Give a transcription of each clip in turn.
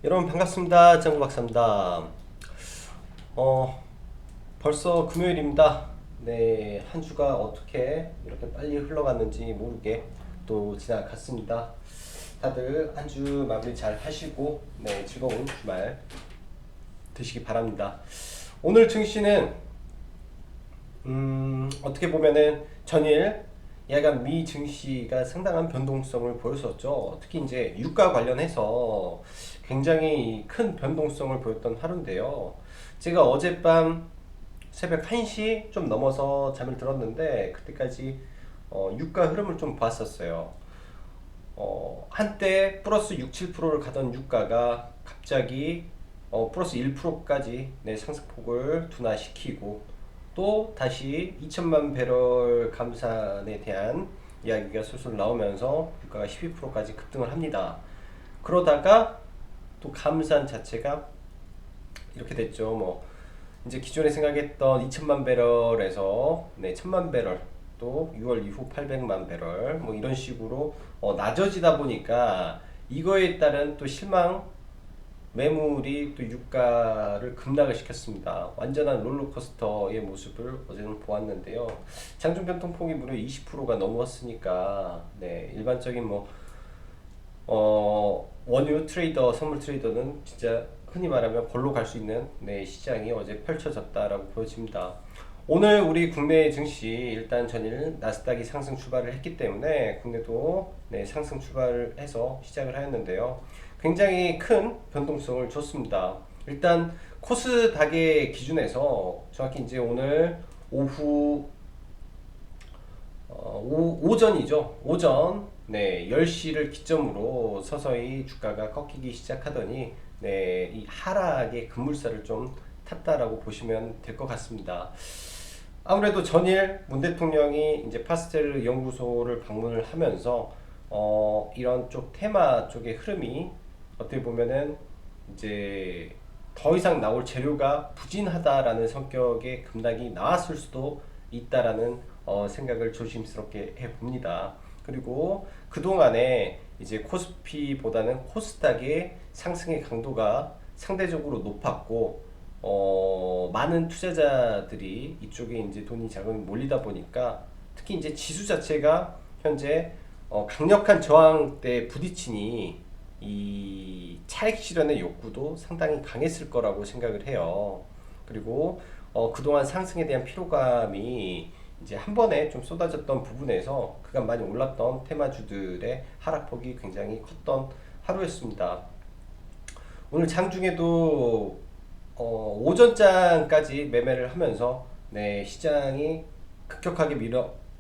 여러분 반갑습니다. 짱구 박사입니다. 어, 벌써 금요일입니다. 네, 한 주가 어떻게 이렇게 빨리 흘러갔는지 모르게 또 지나갔습니다. 다들 한 주 마무리 잘 하시고, 네, 즐거운 주말 되시기 바랍니다. 오늘 증시는 어떻게 보면은 전일 야간 미 증시가 상당한 변동성을 보였었죠. 특히 이제 유가 관련해서 굉장히 큰 변동성을 보였던 하루인데요. 제가 어젯밤 새벽 1시 좀 넘어서 잠을 들었는데 그때까지 유가 흐름을 좀 봤었어요. 한때 플러스 6, 7%를 가던 유가가 갑자기 플러스 1%까지 내 상승폭을 둔화시키고 또 다시 2천만 배럴 감산에 대한 이야기가 술술 나오면서 유가가 12%까지 급등을 합니다. 그러다가 또 감산 자체가 이렇게 됐죠. 뭐 이제 기존에 생각했던 2천만 배럴에서 네, 1천만 배럴 또 6월 이후 800만 배럴 뭐 이런 식으로 낮아지다 보니까 이거에 따른 또 실망 매물이 또 유가를 급락을 시켰습니다. 완전한 롤러코스터의 모습을 어제는 보았는데요. 장중 변동폭이 무려 20%가 넘었으니까 네, 일반적인 뭐 원유 트레이더, 선물 트레이더는 진짜 흔히 말하면 골로 갈 수 있는 네, 시장이 어제 펼쳐졌다라고 보여집니다. 오늘 우리 국내 증시 일단 전일 나스닥이 상승 출발을 했기 때문에 국내도 네, 상승 출발을 해서 시작을 하였는데요. 굉장히 큰 변동성을 줬습니다. 일단 코스닥의 기준에서 정확히 이제 오늘 오후 오전이죠. 오전 네, 10시를 기점으로 서서히 주가가 꺾이기 시작하더니 네, 이 하락의 급물살을 좀 탔다라고 보시면 될 것 같습니다. 아무래도 전일 문 대통령이 이제 파스텔 연구소를 방문을 하면서 이런 쪽 테마 쪽의 흐름이 어떻게 보면은 이제 더 이상 나올 재료가 부진하다라는 성격의 급락이 나왔을 수도 있다라는 생각을 조심스럽게 해봅니다. 그리고 그동안에 이제 코스피보다는 코스닥의 상승의 강도가 상대적으로 높았고 많은 투자자들이 이쪽에 이제 돈이 자금이 몰리다 보니까 특히 이제 지수 자체가 현재 강력한 저항대에 부딪히니 이 차익 실현의 욕구도 상당히 강했을 거라고 생각을 해요. 그리고 그동안 상승에 대한 피로감이 이제 한 번에 좀 쏟아졌던 부분에서 그간 많이 올랐던 테마주들의 하락폭이 굉장히 컸던 하루였습니다. 오늘 장중에도 오전장까지 매매를 하면서 네, 시장이 급격하게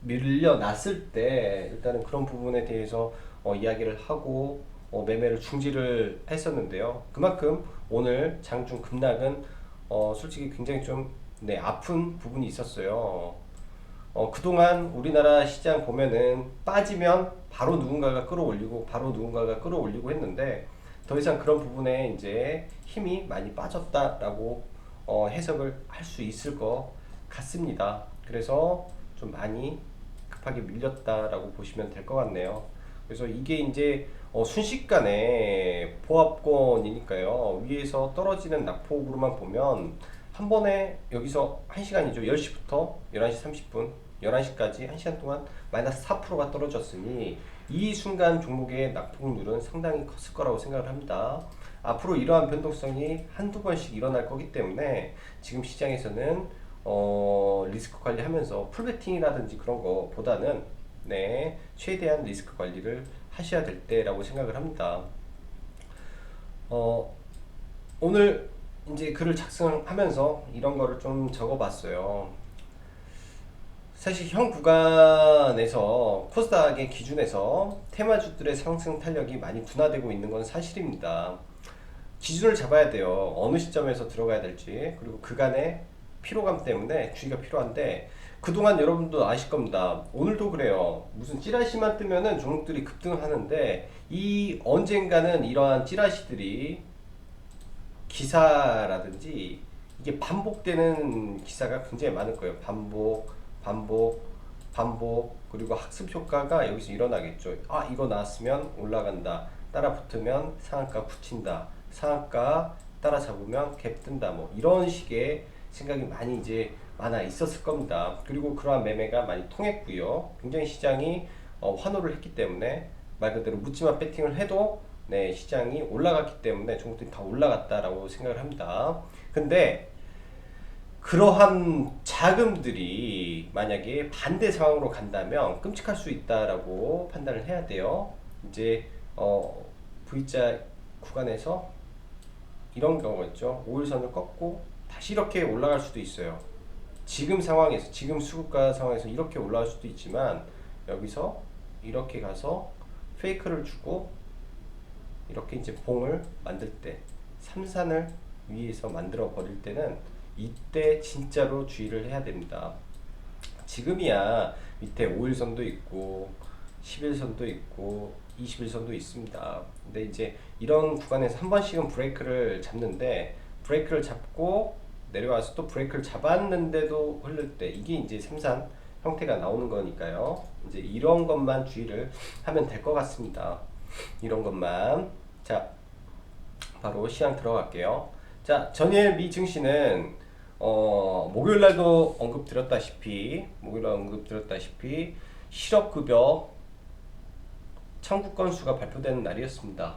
밀려났을 때 일단은 그런 부분에 대해서 이야기를 하고 매매를 중지를 했었는데요. 그만큼 오늘 장중 급락은 솔직히 굉장히 좀 네, 아픈 부분이 있었어요. 그동안 우리나라 시장 보면은 빠지면 바로 누군가가 끌어올리고 바로 누군가가 끌어올리고 했는데 더 이상 그런 부분에 이제 힘이 많이 빠졌다라고 해석을 할 수 있을 것 같습니다. 그래서 좀 많이 급하게 밀렸다라고 보시면 될 것 같네요. 그래서 이게 이제 순식간에 보합권이니까요. 위에서 떨어지는 낙폭으로만 보면 한 번에 여기서 1시간이죠. 10시부터 11시 30분, 11시까지 1시간 동안 마이너스 4%가 떨어졌으니 이 순간 종목의 낙폭률은 상당히 컸을 거라고 생각을 합니다. 앞으로 이러한 변동성이 한두 번씩 일어날 거기 때문에 지금 시장에서는 리스크 관리하면서 풀베팅이라든지 그런 거보다는 네, 최대한 리스크 관리를 하셔야 될 때라고 생각을 합니다. 오늘 이제 글을 작성하면서 이런 거를 좀 적어봤어요. 사실 현 구간에서 코스닥의 기준에서 테마주들의 상승 탄력이 많이 둔화되고 있는 건 사실입니다. 기준을 잡아야 돼요. 어느 시점에서 들어가야 될지. 그리고 그간의 피로감 때문에 주의가 필요한데 그동안 여러분도 아실 겁니다. 오늘도 그래요. 무슨 찌라시만 뜨면은 종목들이 급등하는데 이 언젠가는 이러한 찌라시들이 기사라든지 이게 반복되는 기사가 굉장히 많을 거예요. 반복, 그리고 학습 효과가 여기서 일어나겠죠. 아, 이거 나왔으면 올라간다. 따라 붙으면 상한가 굳힌다. 상한가 따라잡으면 갭 뜬다. 뭐 이런 식의 생각이 많이 이제 많아 있었을 겁니다. 그리고 그러한 매매가 많이 통했고요. 굉장히 시장이 환호를 했기 때문에 말 그대로 묻지마 배팅을 해도 네, 시장이 올라갔기 때문에 종목들이 다 올라갔다라고 생각을 합니다. 근데 그러한 자금들이 만약에 반대 상황으로 간다면 끔찍할 수 있다라고 판단을 해야 돼요. 이제 V자 구간에서 이런 경우가 있죠. 5일선을 꺾고 다시 이렇게 올라갈 수도 있어요. 지금 상황에서, 지금 수급가 상황에서 이렇게 올라갈 수도 있지만 여기서 이렇게 가서 페이크를 주고 이렇게 이제 봉을 만들 때, 삼산을 위에서 만들어 버릴 때는 이때 진짜로 주의를 해야 됩니다. 지금이야 밑에 5일선도 있고 10일선도 있고 20일선도 있습니다. 근데 이제 이런 구간에서 한 번씩은 브레이크를 잡는데, 브레이크를 잡고 내려와서 또 브레이크를 잡았는데도 흐를 때, 이게 이제 삼산 형태가 나오는 거니까요. 이제 이런 것만 주의를 하면 될 것 같습니다. 이런 것만. 자, 바로 시장 들어갈게요. 자, 전일 미 증시는 목요일날도 언급드렸다시피 실업급여 청구 건수가 발표되는 날이었습니다.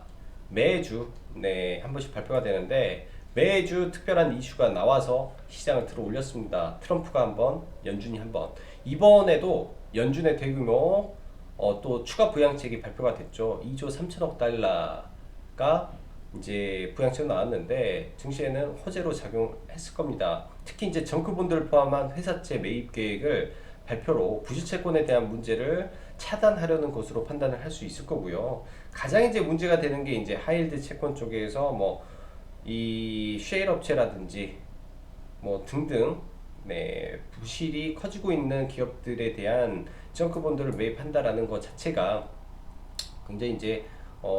매주 한 번씩 발표가 되는데 매주 특별한 이슈가 나와서 시장을 들어 올렸습니다. 트럼프가 한 번, 연준이 한 번. 이번에도 연준의 대규모 또 추가 부양책이 발표가 됐죠. 2조 3천억 달러가 이제 부양책 나왔는데 증시에는 호재로 작용했을 겁니다. 특히 이제 정크본들을 포함한 회사채 매입 계획을 발표로 부실채권에 대한 문제를 차단하려는 것으로 판단을 할 수 있을 거고요. 가장 이제 문제가 되는 게 이제 하이힐드 채권 쪽에서 뭐 이 쉐일 업체라든지 뭐 등등 부실이 커지고 있는 기업들에 대한 정크본들을 매입한다라는 것 자체가 굉장히 이제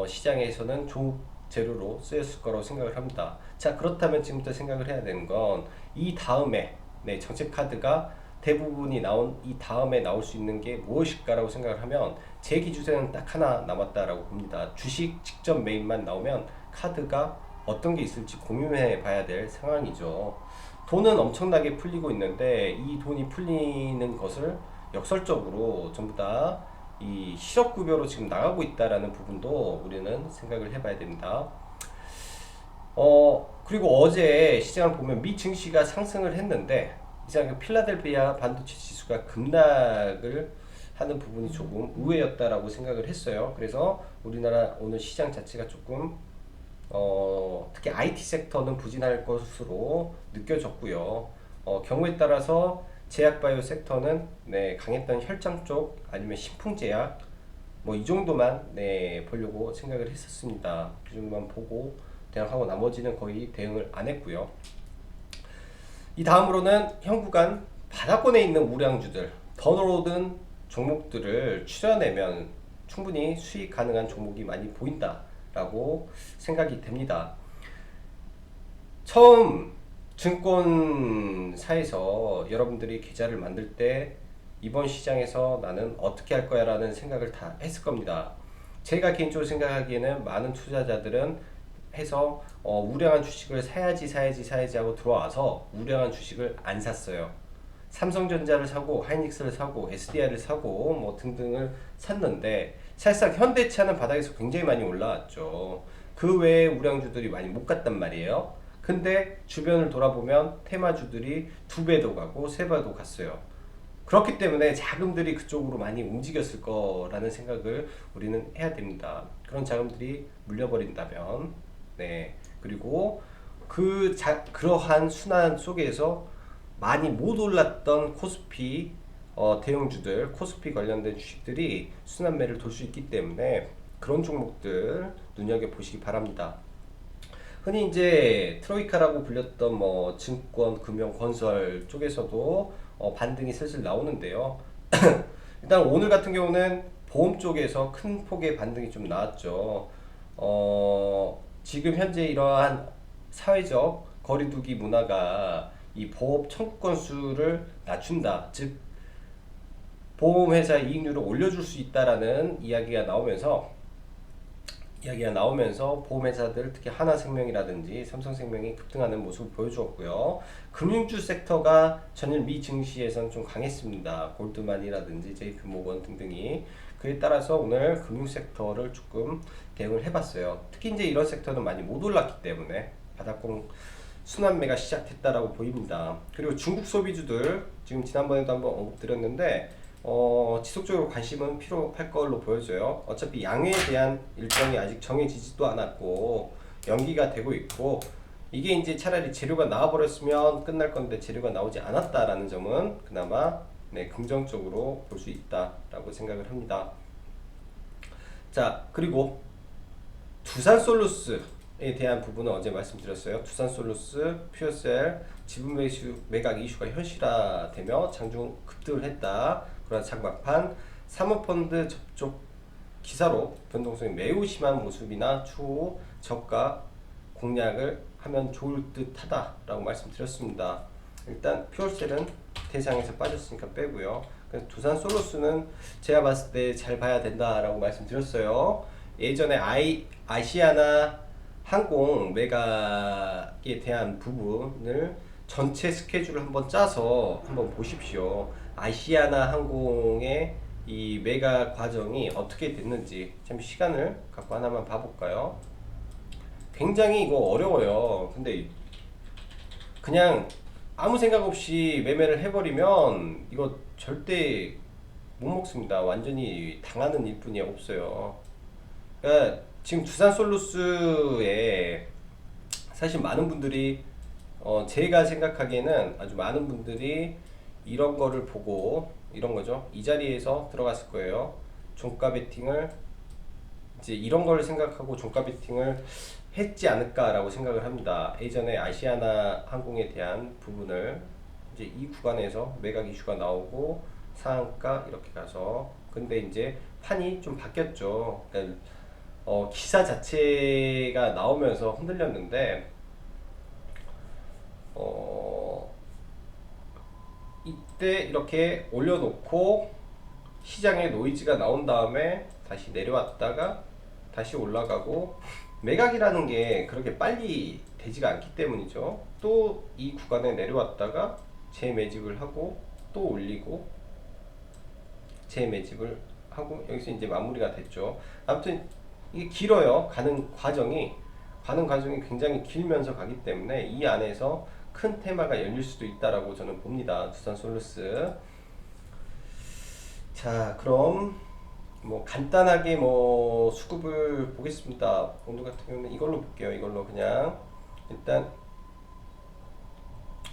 시장에서는 좋은 재료로 쓰였을 거라고 생각을 합니다. 자, 그렇다면 지금부터 생각을 해야 되는 건 이 다음에 정책 카드가 대부분이 나온 이 다음에 나올 수 있는 게 무엇일까라고 생각을 하면 제 기준에는 딱 하나 남았다라고 봅니다. 주식 직접 매입만 나오면 카드가 어떤 게 있을지 고민해 봐야 될 상황이죠. 돈은 엄청나게 풀리고 있는데 이 돈이 풀리는 것을 역설적으로 전부 다 이 실업급여로 지금 나가고 있다라는 부분도 우리는 생각을 해봐야 됩니다. 그리고 어제 시장을 보면 미 증시가 상승을 했는데 이상 필라델피아 반도체 지수가 급락을 하는 부분이 조금 의외였다라고 생각을 했어요. 그래서 우리나라 오늘 시장 자체가 조금 특히 IT 섹터는 부진할 것으로 느껴졌고요. 경우에 따라서 제약바이오 섹터는 강했던 혈장 쪽 아니면 신풍제약 뭐 이 정도만 보려고 생각을 했었습니다. 그 정도만 보고 대응하고 나머지는 거의 대응을 안 했고요. 이 다음으로는 현 구간 바닥권에 있는 우량주들, 더 오른 종목들을 추려내면 충분히 수익 가능한 종목이 많이 보인다라고 생각이 됩니다. 처음 증권사에서 여러분들이 계좌를 만들 때 이번 시장에서 나는 어떻게 할 거야 라는 생각을 다 했을 겁니다. 제가 개인적으로 생각하기에는 많은 투자자들은 해서 우량한 주식을 사야지 하고 들어와서 우량한 주식을 안 샀어요. 삼성전자를 사고 하이닉스를 사고 SDI를 사고 뭐 등등을 샀는데 사실상 현대차는 바닥에서 굉장히 많이 올라왔죠. 그 외에 우량주들이 많이 못 갔단 말이에요. 근데 주변을 돌아보면 테마주들이 2배도 가고 3배도 갔어요. 그렇기 때문에 자금들이 그쪽으로 많이 움직였을 거라는 생각을 우리는 해야 됩니다. 그런 자금들이 물려버린다면 그리고 그러한 순환 속에서 많이 못 올랐던 코스피 대형주들, 코스피 관련된 주식들이 순환매를 돌 수 있기 때문에 그런 종목들 눈여겨보시기 바랍니다. 흔히 이제 트로이카라고 불렸던 뭐 증권, 금융, 건설 쪽에서도 반등이 슬슬 나오는데요. 일단 오늘 같은 경우는 보험 쪽에서 큰 폭의 반등이 좀 나왔죠. 지금 현재 이러한 사회적 거리두기 문화가 이 보험 청구 건수를 낮춘다. 즉 보험회사 이익률을 올려줄 수 있다라는 이야기가 나오면서 이야기가 나오면서 보험회사들 특히 하나생명이라든지 삼성생명이 급등하는 모습을 보여주었고요. 금융주 섹터가 전일 미 증시에서는 좀 강했습니다. 골드만이라든지 JP모건 등등이 그에 따라서 오늘 금융 섹터를 조금 대응을 해봤어요. 특히 이제 이런 섹터는 많이 못 올랐기 때문에 바닥공 순환매가 시작됐다라고 보입니다. 그리고 중국 소비주들 지금 지난번에도 한번 언급드렸는데 지속적으로 관심은 필요할 걸로 보여져요. 어차피 양회에 대한 일정이 아직 정해지지도 않았고 연기가 되고 있고 이게 이제 차라리 재료가 나와버렸으면 끝날 건데 재료가 나오지 않았다라는 점은 그나마 네, 긍정적으로 볼 수 있다라고 생각을 합니다. 자, 그리고 두산솔루스에 대한 부분은 어제 말씀드렸어요. 두산솔루스, 퓨어셀, 지분 매각 이슈가 현실화되며 장중 급등을 했다. 그러나 장막판 사모펀드 접촉 기사로 변동성이 매우 심한 모습이나 추후 저가 공략을 하면 좋을 듯 하다라고 말씀드렸습니다. 일단 퓨어셀은 대상에서 빠졌으니까 빼고요. 그래서 두산솔루스는 제가 봤을 때 잘 봐야 된다라고 말씀드렸어요. 예전에 아시아나 항공 매각에 대한 부분을 전체 스케줄을 한번 짜서 한번 보십시오. 아시아나 항공의 이 매각 과정이 어떻게 됐는지 참 시간을 갖고 하나만 봐볼까요? 굉장히 이거 어려워요. 근데 그냥 아무 생각 없이 매매를 해버리면 이거 절대 못 먹습니다. 완전히 당하는 일뿐이 없어요. 그러니까 지금 두산솔루스에 사실 많은 분들이 제가 생각하기에는 아주 많은 분들이 이런 거를 보고 이런 거죠. 이 자리에서 들어갔을 거예요. 종가 베팅을 이제 이런 걸 생각하고 종가 베팅을 했지 않을까라고 생각을 합니다. 예전에 아시아나 항공에 대한 부분을 이제 이 구간에서 매각 이슈가 나오고 상한가 이렇게 가서 근데 이제 판이 좀 바뀌었죠. 그러니까 기사 자체가 나오면서 흔들렸는데 이때 이렇게 올려놓고 시장에 노이즈가 나온 다음에 다시 내려왔다가 다시 올라가고 매각이라는 게 그렇게 빨리 되지가 않기 때문이죠. 또 이 구간에 내려왔다가 재매집을 하고 또 올리고 재매집을 하고 여기서 이제 마무리가 됐죠. 아무튼 이게 길어요. 가는 과정이 굉장히 길면서 가기 때문에 이 안에서 큰 테마가 열릴 수도 있다라고 저는 봅니다. 두산솔루스. 자, 그럼 뭐 간단하게 뭐 수급을 보겠습니다. 오늘 같은 경우는 이걸로 볼게요. 이걸로 그냥 일단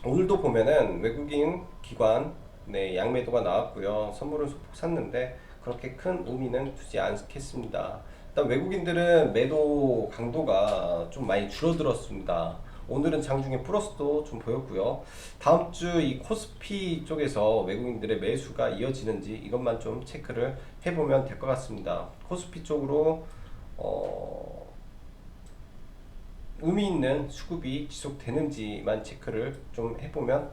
오늘도 보면은 외국인 기관 네, 양매도가 나왔고요. 선물은 소폭 샀는데 그렇게 큰 의미는 두지 않겠습니다. 일단 외국인들은 매도 강도가 좀 많이 줄어들었습니다. 오늘은 장중에 플러스도 좀 보였고요. 다음 주 이 코스피 쪽에서 외국인들의 매수가 이어지는지 이것만 좀 체크를 해보면 될 것 같습니다. 코스피 쪽으로 의미 있는 수급이 지속되는지만 체크를 좀 해보면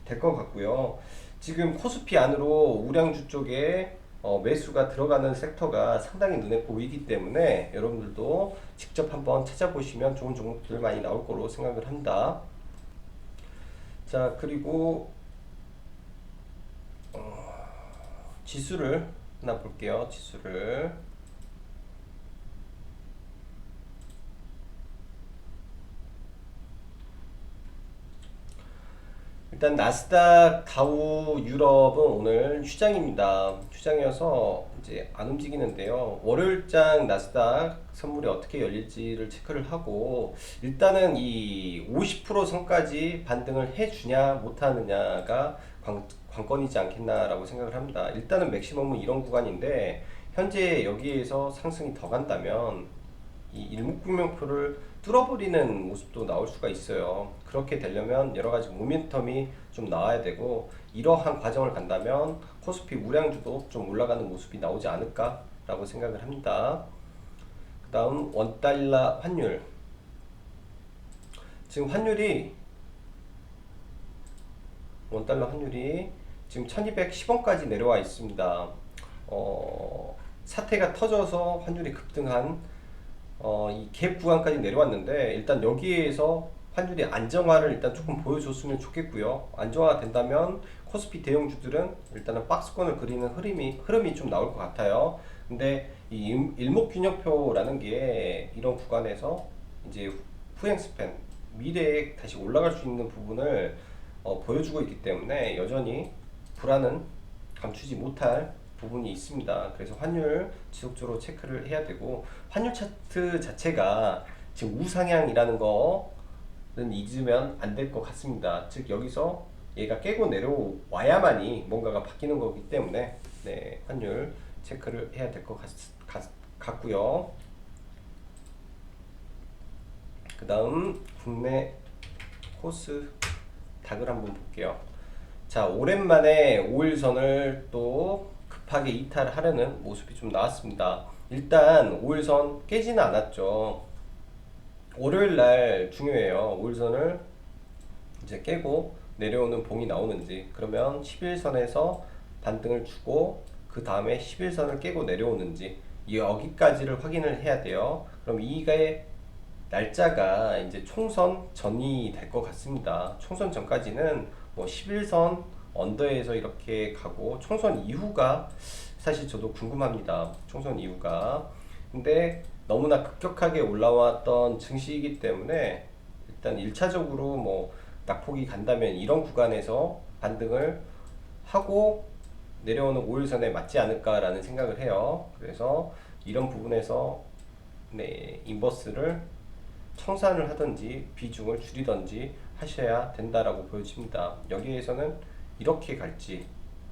될 것 같고요. 지금 코스피 안으로 우량주 쪽에 매수가 들어가는 섹터가 상당히 눈에 보이기 때문에 여러분들도 직접 한번 찾아보시면 좋은 종목들 많이 나올 거로 생각을 합니다. 자, 그리고 지수를 하나 볼게요. 지수를 일단 나스닥 다우 유럽은 오늘 휴장입니다. 휴장이어서 이제 안 움직이는데요. 월요일장 나스닥 선물이 어떻게 열릴지를 체크를 하고 일단은 이 50% 선까지 반등을 해주냐 못하느냐가 관건이지 않겠나라고 생각을 합니다. 일단은 맥시멈은 이런 구간인데 현재 여기에서 상승이 더 간다면 이 일목균명표를 뚫어버리는 모습도 나올 수가 있어요. 그렇게 되려면 여러가지 모멘텀이 좀 나와야 되고 이러한 과정을 간다면 코스피 우량주도 좀 올라가는 모습이 나오지 않을까 라고 생각을 합니다. 그 다음 원달러 환율. 지금 원달러 환율이 지금 1210원까지 내려와 있습니다. 사태가 터져서 환율이 급등한 이 갭 구간까지 내려왔는데 일단 여기에서 환율이 안정화를 일단 조금 보여줬으면 좋겠고요. 안정화가 된다면 코스피 대형주들은 일단은 박스권을 그리는 흐름이 좀 나올 것 같아요. 근데 이 일목균형표라는 게 이런 구간에서 이제 후행 스팬 미래에 다시 올라갈 수 있는 부분을 보여주고 있기 때문에 여전히 불안은 감추지 못할 부분이 있습니다. 그래서 환율 지속적으로 체크를 해야 되고 환율 차트 자체가 지금 우상향이라는 거는 잊으면 안 될 것 같습니다. 즉 여기서 얘가 깨고 내려와야만이 뭔가가 바뀌는 거기 때문에 네, 환율 체크를 해야 될 것 같고요. 그 다음 국내 코스 닥을 한번 볼게요. 자, 오랜만에 5일선을 또 급하게 이탈하려는 모습이 좀 나왔습니다. 일단 5일선 깨지는 않았죠. 월요일날 중요해요. 5일선을 이제 깨고 내려오는 봉이 나오는지, 그러면 11선에서 반등을 주고 그 다음에 11선을 깨고 내려오는지 여기까지를 확인을 해야 돼요. 그럼 이게 날짜가 이제 총선 전이 될 것 같습니다. 총선 전까지는 뭐 11선 언더에서 이렇게 가고 총선 이후가 사실 저도 궁금합니다. 총선 이후가. 근데 너무나 급격하게 올라왔던 증시이기 때문에 일단 1차적으로 뭐 낙폭이 간다면 이런 구간에서 반등을 하고 내려오는 5일선에 맞지 않을까라는 생각을 해요. 그래서 이런 부분에서 네, 인버스를 청산을 하든지 비중을 줄이든지 하셔야 된다라고 보여집니다. 여기에서는 이렇게 갈지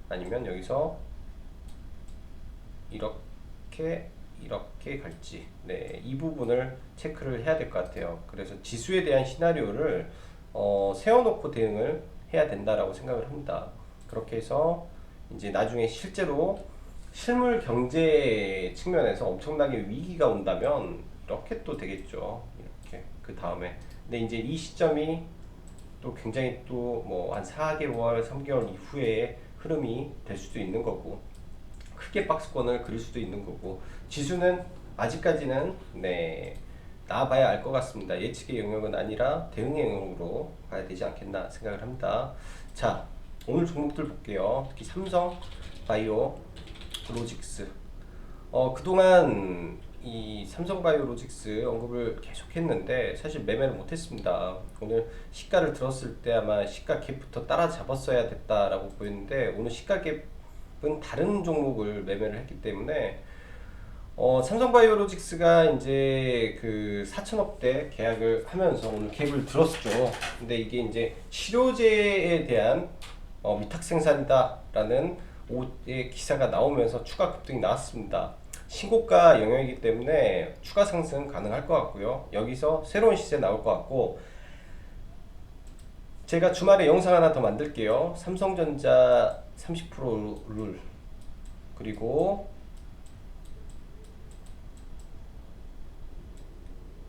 아니면 여기서 이렇게 갈지, 네, 이 부분을 체크를 해야 될 것 같아요. 그래서 지수에 대한 시나리오를 세워놓고 대응을 해야 된다라고 생각을 합니다. 그렇게 해서 이제 나중에 실제로 실물 경제 측면에서 엄청나게 위기가 온다면 이렇게 또 되겠죠. 이렇게 그 다음에 근데 이제 이 시점이 또 굉장히 또 뭐 한 4개월, 3개월 이후에 흐름이 될 수도 있는 거고 크게 박스권을 그릴 수도 있는 거고 지수는 아직까지는 네 나와봐야 알 것 같습니다. 예측의 영역은 아니라 대응의 영역으로 가야 되지 않겠나 생각을 합니다. 자, 오늘 종목들 볼게요. 특히 삼성 바이오 로직스. 그동안 이 삼성바이오로직스 언급을 계속 했는데 사실 매매를 못했습니다. 오늘 시가를 들었을 때 아마 시가 갭부터 따라잡았어야 됐다라고 보였는데 오늘 시가 갭은 다른 종목을 매매를 했기 때문에 삼성바이오로직스가 이제 그 4천억대 계약을 하면서 오늘 갭을 들었죠. 근데 이게 이제 치료제에 대한 위탁 생산이다라는 오의 기사가 나오면서 추가 급등이 나왔습니다. 신고가 영역이기 때문에 추가 상승 가능할 것 같고요. 여기서 새로운 시세 나올 것 같고 제가 주말에 영상 하나 더 만들게요. 삼성전자 30% 룰 그리고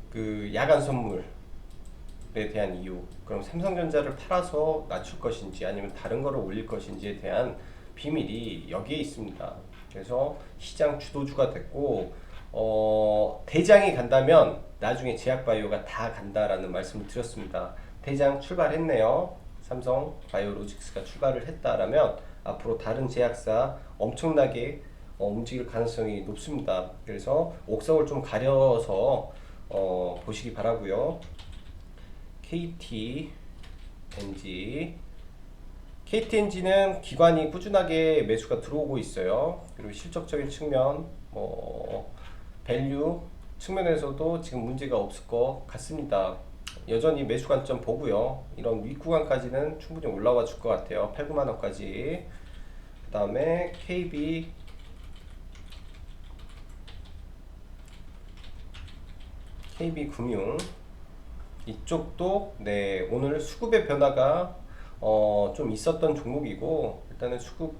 그 야간 선물에 대한 이유, 그럼 삼성전자를 팔아서 낮출 것인지 아니면 다른 거를 올릴 것인지에 대한 비밀이 여기에 있습니다. 그래서 시장 주도주가 됐고 대장이 간다면 나중에 제약바이오가 다 간다라는 말씀을 드렸습니다. 대장 출발했네요. 삼성 바이오로직스가 출발을 했다라면 앞으로 다른 제약사 엄청나게 움직일 가능성이 높습니다. 그래서 옥석을 좀 가려서 보시기 바라고요. KTNG는 기관이 꾸준하게 매수가 들어오고 있어요. 그리고 실적적인 측면, 밸류 측면에서도 지금 문제가 없을 것 같습니다. 여전히 매수 관점 보고요. 이런 윗구간까지는 충분히 올라와 줄 것 같아요. 8, 9만 원까지. 그 다음에 KB금융 이쪽도 네 오늘 수급의 변화가 좀 있었던 종목이고 일단은 수급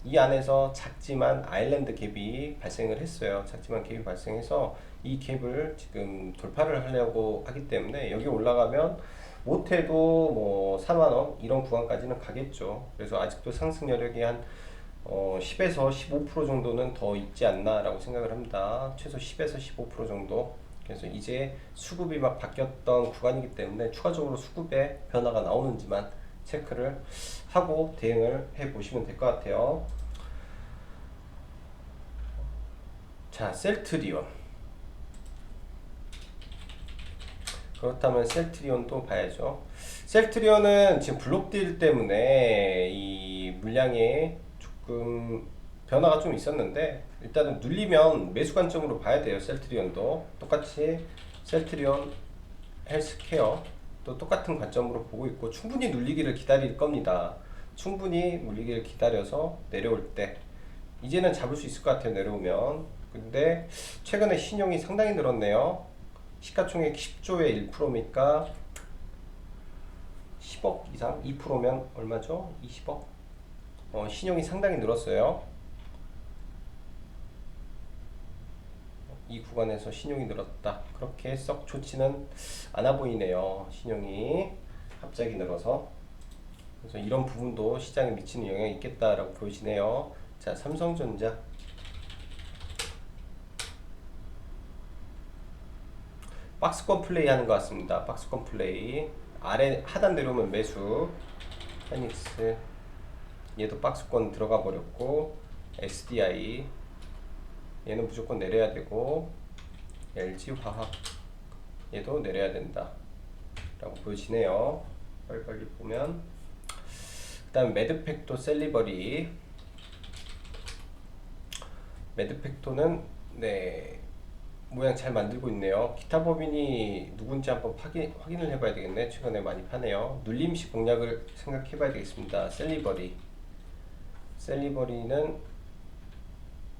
이 안에서 작지만 아일랜드 갭이 발생을 했어요. 작지만 갭이 발생해서 이 갭을 지금 돌파를 하려고 하기 때문에 여기 올라가면 못해도 뭐 4만원 이런 구간까지는 가겠죠. 그래서 아직도 상승 여력이 한 10에서 15% 정도는 더 있지 않나 라고 생각을 합니다. 최소 10에서 15% 정도. 그래서 이제 수급이 막 바뀌었던 구간이기 때문에 추가적으로 수급에 변화가 나오는지만 체크를 하고 대응을 해 보시면 될 것 같아요. 자, 셀트리온. 그렇다면 셀트리온도 봐야죠. 셀트리온은 지금 블록딜 때문에 이 물량에 조금 변화가 좀 있었는데 일단은 눌리면 매수 관점으로 봐야 돼요. 셀트리온도 똑같이 셀트리온 헬스케어 또 똑같은 관점으로 보고 있고 충분히 눌리기를 기다릴 겁니다. 충분히 눌리기를 기다려서 내려올 때 이제는 잡을 수 있을 것 같아요. 내려오면. 근데 최근에 신용이 상당히 늘었네요. 시가총액 10조에 1%니까 10억 이상 2%면 얼마죠? 20억. 신용이 상당히 늘었어요. 이 구간에서 신용이 늘었다. 그렇게 썩 좋지는 않아 보이네요. 신용이 갑자기 늘어서. 그래서 이런 부분도 시장에 미치는 영향이 있겠다라고 보여지네요. 자, 삼성전자. 박스권 플레이 하는 것 같습니다. 박스권 플레이. 아래 하단 내려오면 매수. 페닉스. 얘도 박스권 들어가 버렸고. SDI. 얘는 무조건 내려야 되고. LG화학. 얘도 내려야 된다. 라고 보여지네요. 빨리빨리 보면. 그 다음 매드팩토 셀리버리. 매드팩토는 네 모양 잘 만들고 있네요. 기타 법인이 누군지 한번 확인을 해봐야 되겠네. 최근에 많이 파네요. 눌림식 공략을 생각해봐야 되겠습니다. 셀리버리는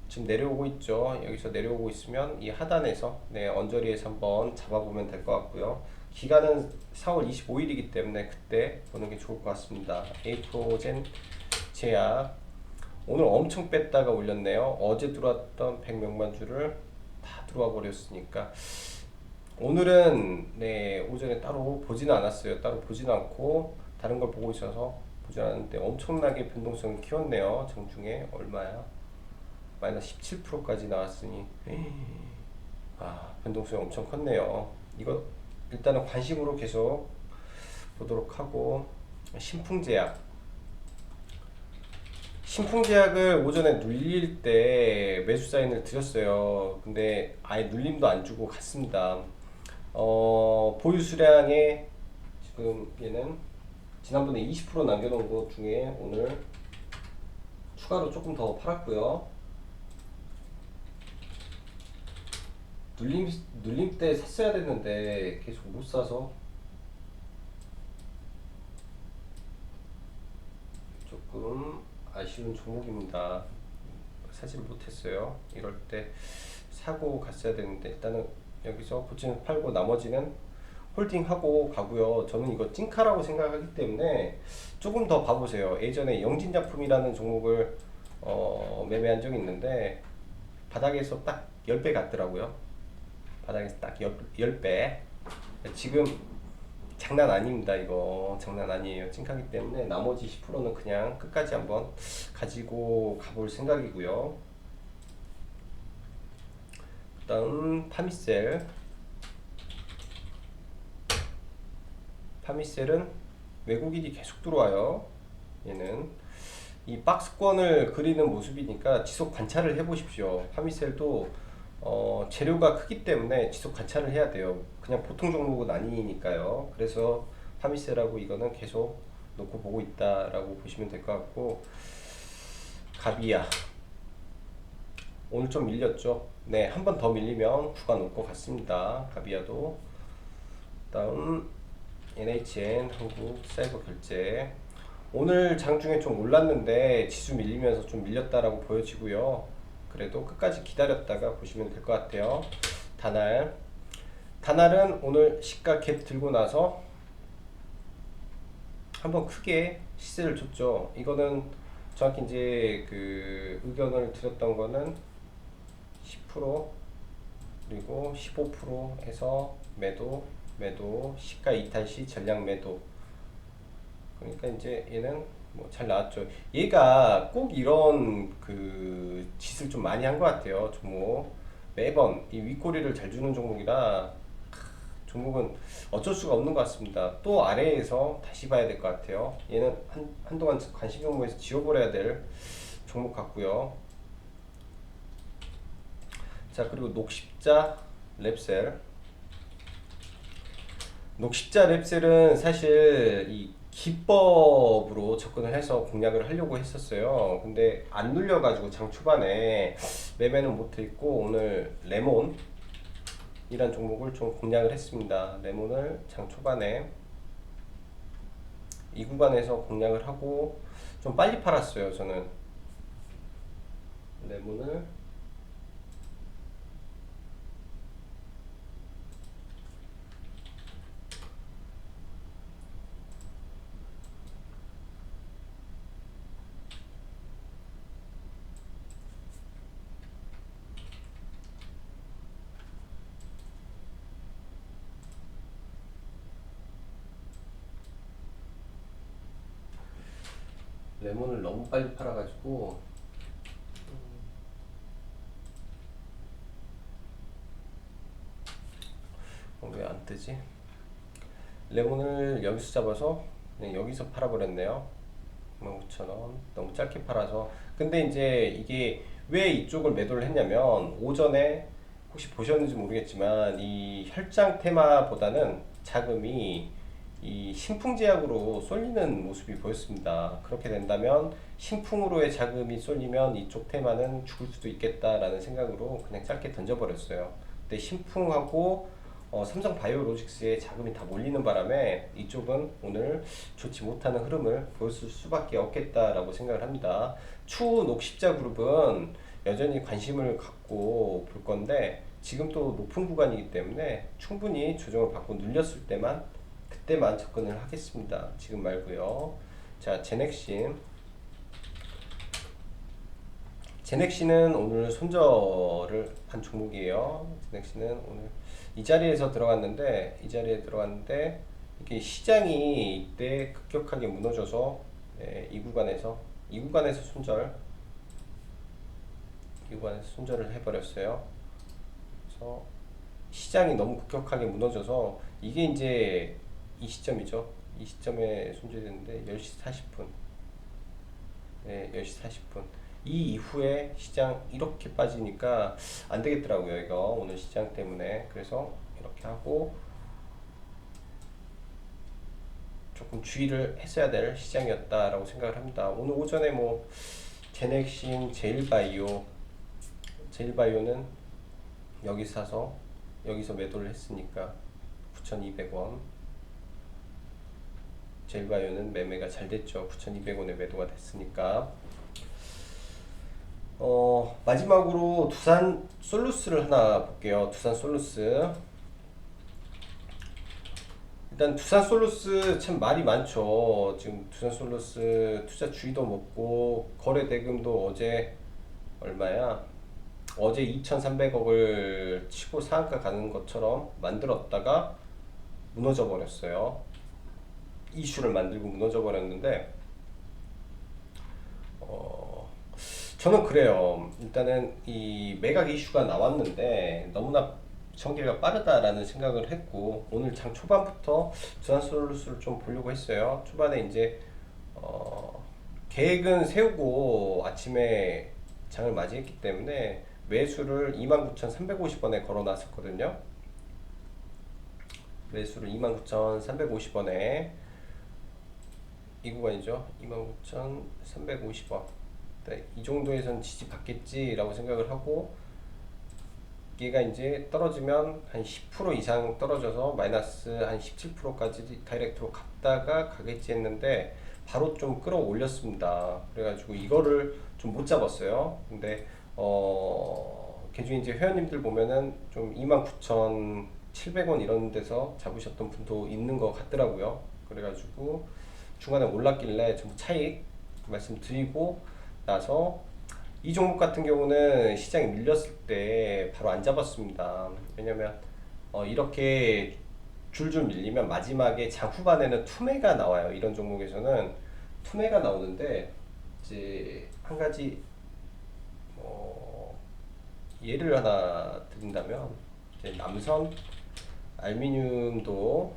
지금 내려오고 있죠. 여기서 내려오고 있으면 이 하단에서 언저리에서 한번 잡아보면 될 것 같고요. 기간은 4월 25일이기 때문에 그때 보는 게 좋을 것 같습니다. 에이프로젠 제약 오늘 엄청 뺐다가 올렸네요. 어제 들어왔던 100명만 주를 다 들어와 버렸으니까 오늘은 오전에 따로 보지는 않았어요. 따로 보지는 않고 다른 걸 보고 있어서 보지 않았는데 엄청나게 변동성을 키웠네요. 장중에 얼마야? 마이너스 17%까지 나왔으니 변동성이 엄청 컸네요. 이거 일단은 관심으로 계속 보도록 하고 신풍제약을 오전에 눌릴 때 매수 사인을 드렸어요. 근데 아예 눌림도 안 주고 갔습니다. 보유 수량에 지금 얘는 지난번에 20% 남겨놓은 것 중에 오늘 추가로 조금 더 팔았고요. 눌림 때 샀어야 됐는데 계속 못 사서 조금 아쉬운 종목입니다. 사질 못했어요. 이럴 때 사고 갔어야 되는데 일단은 여기서 고치는 팔고 나머지는 홀딩하고 가고요. 저는 이거 찐카라고 생각하기 때문에 조금 더 봐보세요. 예전에 영진작품이라는 종목을 매매한 적이 있는데 바닥에서 딱 10배 갔더라고요. 바닥에서 딱 10배. 지금 장난 아닙니다. 이거 장난 아니에요. 찐카기 때문에 나머지 10%는 그냥 끝까지 한번 가지고 가볼 생각이고요. 다음 파미셀은 외국인이 계속 들어와요. 얘는 이 박스권을 그리는 모습이니까 지속 관찰을 해 보십시오. 파미셀도 재료가 크기 때문에 지속 관찰을 해야 돼요. 그냥 보통 종목은 아니니까요. 그래서 파미셀하고 이거는 계속 놓고 보고 있다라고 보시면 될 것 같고, 가비야 오늘 좀 밀렸죠. 한 번 더 밀리면 구간 올 것 같습니다. 가비야도. 다음 NHN 한국사이버결제 오늘 장중에 좀 올랐는데 지수 밀리면서 좀 밀렸다라고 보여지고요. 그래도 끝까지 기다렸다가 보시면 될 것 같아요. 다날은 오늘 시가 갭 들고 나서 한번 크게 시세를 줬죠. 이거는 정확히 이제 그 의견을 드렸던 거는 10% 그리고 15%에서 매도 시가 이탈 시 전량 매도. 그러니까 이제 얘는 뭐 잘 나왔죠. 얘가 꼭 이런 그 짓을 좀 많이 한 것 같아요. 종목 매번 이 윗꼬리를 잘 주는 종목이라 종목은 어쩔 수가 없는 것 같습니다. 또 아래에서 다시 봐야 될 것 같아요. 얘는 한동안 관심 종목에서 지워버려야 될 종목 같고요. 자, 그리고 녹십자 랩셀. 녹십자 랩셀은 사실 이 기법으로 접근을 해서 공략을 하려고 했었어요. 근데 안 눌려가지고 장 초반에 매매는 못했고, 오늘 레몬 이란 종목을 좀 공략을 했습니다. 레몬을 장 초반에 이 구간에서 공략을 하고 좀 빨리 팔았어요. 저는 레몬을 레몬을 너무 빨리 팔아가지고 왜 안 뜨지? 레몬을 여기서 잡아서 그냥 여기서 팔아버렸네요. 15,000원 너무 짧게 팔아서. 근데 이제 이게 왜 이쪽을 매도를 했냐면, 오전에 혹시 보셨는지 모르겠지만 이 혈장 테마보다는 자금이 이 신풍제약으로 쏠리는 모습이 보였습니다. 그렇게 된다면 신풍으로의 자금이 쏠리면 이쪽 테마는 죽을 수도 있겠다라는 생각으로 그냥 짧게 던져버렸어요. 근데 신풍하고 삼성바이오로직스에 자금이 다 몰리는 바람에 이쪽은 오늘 좋지 못하는 흐름을 보였을 수밖에 없겠다라고 생각을 합니다. 추후 녹십자 그룹은 여전히 관심을 갖고 볼 건데, 지금 또 높은 구간이기 때문에 충분히 조정을 받고 눌렸을 때만, 그때만 접근을 하겠습니다. 지금 말고요. 자, 제넥시는 오늘 손절을 한 종목이에요. 제넥시는 오늘 이 자리에서 들어갔는데, 이게 시장이 이때 급격하게 무너져서 이 구간에서 손절을 해버렸어요. 그래서 시장이 너무 급격하게 무너져서 이게 이제 이 시점이죠. 이 시점에 손절이 됐는데 10시 40분. 네, 10시 40분. 이 이후에 시장 이렇게 빠지니까 안 되겠더라고요. 이거 오늘 시장 때문에. 그래서 이렇게 하고 조금 주의를 했어야 될 시장이었다라고 생각을 합니다. 오늘 오전에 뭐 제넥신, 제일바이오는 여기 사서 여기서 매도를 했으니까 9,200원. 제일바이오는 매매가 잘 됐죠. 9,200원에 매도가 됐으니까. 마지막으로 두산 솔루스를 하나 볼게요. 두산 솔루스. 일단 두산 솔루스 참 말이 많죠. 지금 두산 솔루스 투자 주의도 먹고 거래 대금도 어제 얼마야? 어제 2,300억을 치고 상한가 가는 것처럼 만들었다가 무너져 버렸어요. 이슈를 만들고 무너져 버렸는데, 저는 그래요. 일단은 이 매각 이슈가 나왔는데 너무나 전개가 빠르다라는 생각을 했고, 오늘 장 초반부터 두산솔루스를 좀 보려고 했어요. 초반에 이제 계획은 세우고 아침에 장을 맞이했기 때문에 매수를 29,350원에 걸어 놨었거든요. 매수를 29,350원에, 이 구간이죠. 29,350원. 이 정도에선 지지 받겠지라고 생각을 하고, 얘가 이제 떨어지면 한 10% 이상 떨어져서 마이너스 한 17%까지 다이렉트로 갔다가 가겠지 했는데 바로 좀 끌어올렸습니다. 그래가지고 이거를 좀 못 잡았어요. 근데 개중 이제 회원님들 보면은 좀 29,700원 이런 데서 잡으셨던 분도 있는 것 같더라고요. 그래가지고 중간에 올랐길래 전부 차익 말씀드리고 나서, 이 종목 같은 경우는 시장이 밀렸을 때 바로 안 잡았습니다. 왜냐면 이렇게 줄줄 밀리면 마지막에 장 후반에는 투매가 나와요. 이런 종목에서는 투매가 나오는데, 이제 한 가지 예를 하나 드린다면 이제 남선 알루미늄도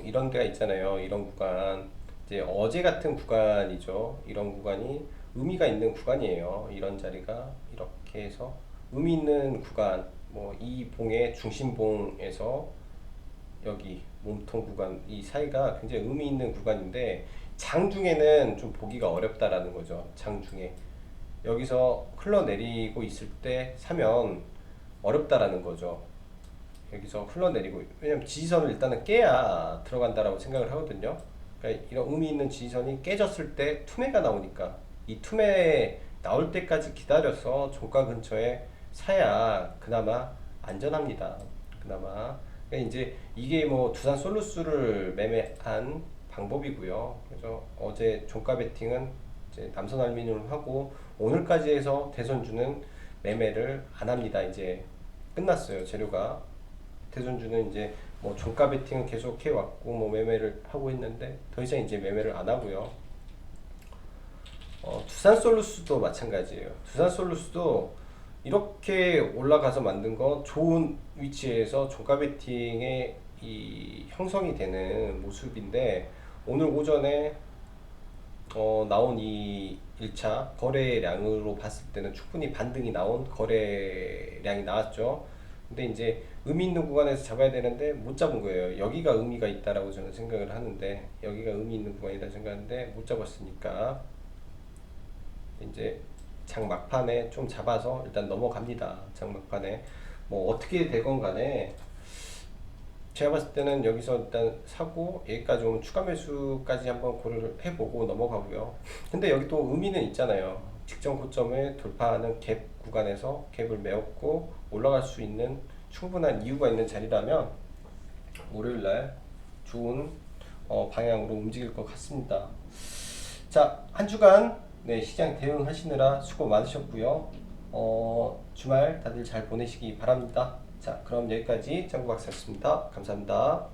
이런 데가 있잖아요. 이런 구간 이제 어제 같은 구간이죠. 이런 구간이 의미가 있는 구간이에요. 이런 자리가 이렇게 해서 의미 있는 구간, 뭐 이 봉의 중심봉에서 여기 몸통 구간 이 사이가 굉장히 의미 있는 구간인데 장중에는 좀 보기가 어렵다라는 거죠. 장중에 여기서 흘러내리고 있을 때 사면 어렵다라는 거죠. 여기서 흘러내리고, 왜냐면 지지선을 일단은 깨야 들어간다라고 생각을 하거든요. 그러니까 이런 의미 있는 지지선이 깨졌을 때 투매가 나오니까 이 투매 나올 때까지 기다려서 종가 근처에 사야 그나마 안전합니다. 그나마. 그러니까 이제 이게 뭐 두산 솔루스를 매매한 방법이고요. 그래서 어제 종가 베팅은 이제 남선 알루미늄을 하고 오늘까지 해서 대선주는 매매를 안 합니다. 이제 끝났어요. 재료가. 대선주는 이제 뭐 종가 베팅은 계속 해왔고 뭐 매매를 하고 있는데 더 이상 이제 매매를 안 하고요. 두산 솔루스도 마찬가지예요. 두산 솔루스도 이렇게 올라가서 만든 거 좋은 위치에서 종가 베팅의 이 형성이 되는 모습인데 오늘 오전에 나온 이 1차 거래량으로 봤을 때는 충분히 반등이 나온 거래량이 나왔죠. 근데 이제 의미 있는 구간에서 잡아야 되는데 못 잡은 거예요. 여기가 의미가 있다라고 저는 생각을 하는데 여기가 의미 있는 구간이다 생각하는데 못 잡았으니까 이제 장 막판에 좀 잡아서 일단 넘어갑니다. 장 막판에 뭐 어떻게 되건 간에 제가 봤을 때는 여기서 일단 사고 여기까지 오면 추가 매수까지 한번 고려를 해보고 넘어가고요. 근데 여기 또 의미는 있잖아요. 직전 고점을 돌파하는 갭 구간에서 갭을 메웠고 올라갈 수 있는 충분한 이유가 있는 자리라면 월요일날 좋은 방향으로 움직일 것 같습니다. 자, 한 주간 시장 대응하시느라 수고 많으셨고요. 주말 다들 잘 보내시기 바랍니다. 자, 그럼 여기까지 짱구 박사였습니다. 감사합니다.